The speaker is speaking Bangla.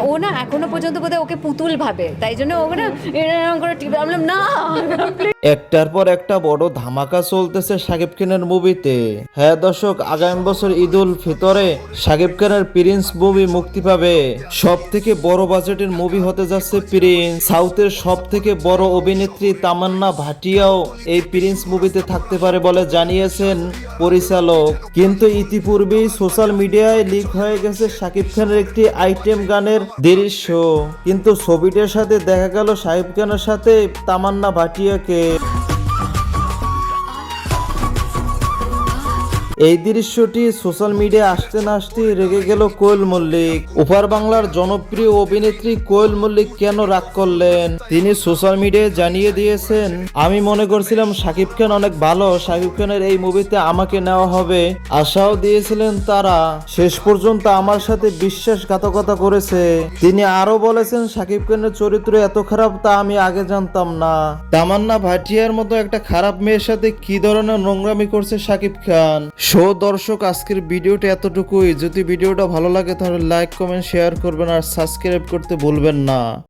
ও না এখনো পর্যন্ত বোধহয় ওকে পুতুল ভাবে, তাই জন্য ও না এরকম করে টিপে, আমি বললাম, না একটার পর একটা বড় ধামাকা চলতেছে শাকিব খানের মুভিতে। হ্যাঁ দর্শক, আগামী বছর ঈদ উল ফিতরে শাকিব খানের প্রিন্স মুভি মুক্তি পাবে। সব থেকে বড় বাজেটের মুভি হতে যাচ্ছে প্রিন্স। সাউথের সব থেকে বড় অভিনেত্রী তামান্না ভাটিয়াও এই প্রিন্স মুভিতে থাকতে পারে বলে জানিয়েছেন পরিচালক। কিন্তু ইতিপূর্বেই সোশ্যাল মিডিয়ায় লিক হয়ে গেছে শাকিব খানের একটি আইটেম গানের দৃশ্য, কিন্তু ছবিটার সাথে দেখা গেল শাকিব খানের সাথে তামান্না ভাটিয়াকে। এই দৃশ্যটি সোশ্যাল মিডিয়ায় আসতে না আসতেই রেগে গেল কোয়েল মল্লিক। ওপার বাংলার জনপ্রিয় অভিনেত্রী কোয়েল মল্লিক কেন রাগ করলেন, তিনি সোশ্যাল মিডিয়ায় জানিয়ে দিয়েছেন, আমি মনে করছিলাম শাকিব খান অনেক ভালো, শাকিব খানের এই মুভিতে আমাকে নেওয়া হবে, আশাও দিয়েছিলেন তারা, শেষ পর্যন্ত আমার সাথে বিশ্বাসঘাতকতা করেছে। তিনি আরো বলেছেন, শাকিব খানের চরিত্র এত খারাপ তা আমি আগে জানতাম না। তামান্না ভাটিয়ার মতো একটা খারাপ মেয়ের সাথে কি ধরনের নোংরামি করছে শাকিব খান। দর্শক, আজকের ভিডিওটা এতটুকুই। যদি ভিডিওটা ভালো লাগে তাহলে লাইক, কমেন্ট, শেয়ার করবেন আর সাবস্ক্রাইব করতে ভুলবেন না।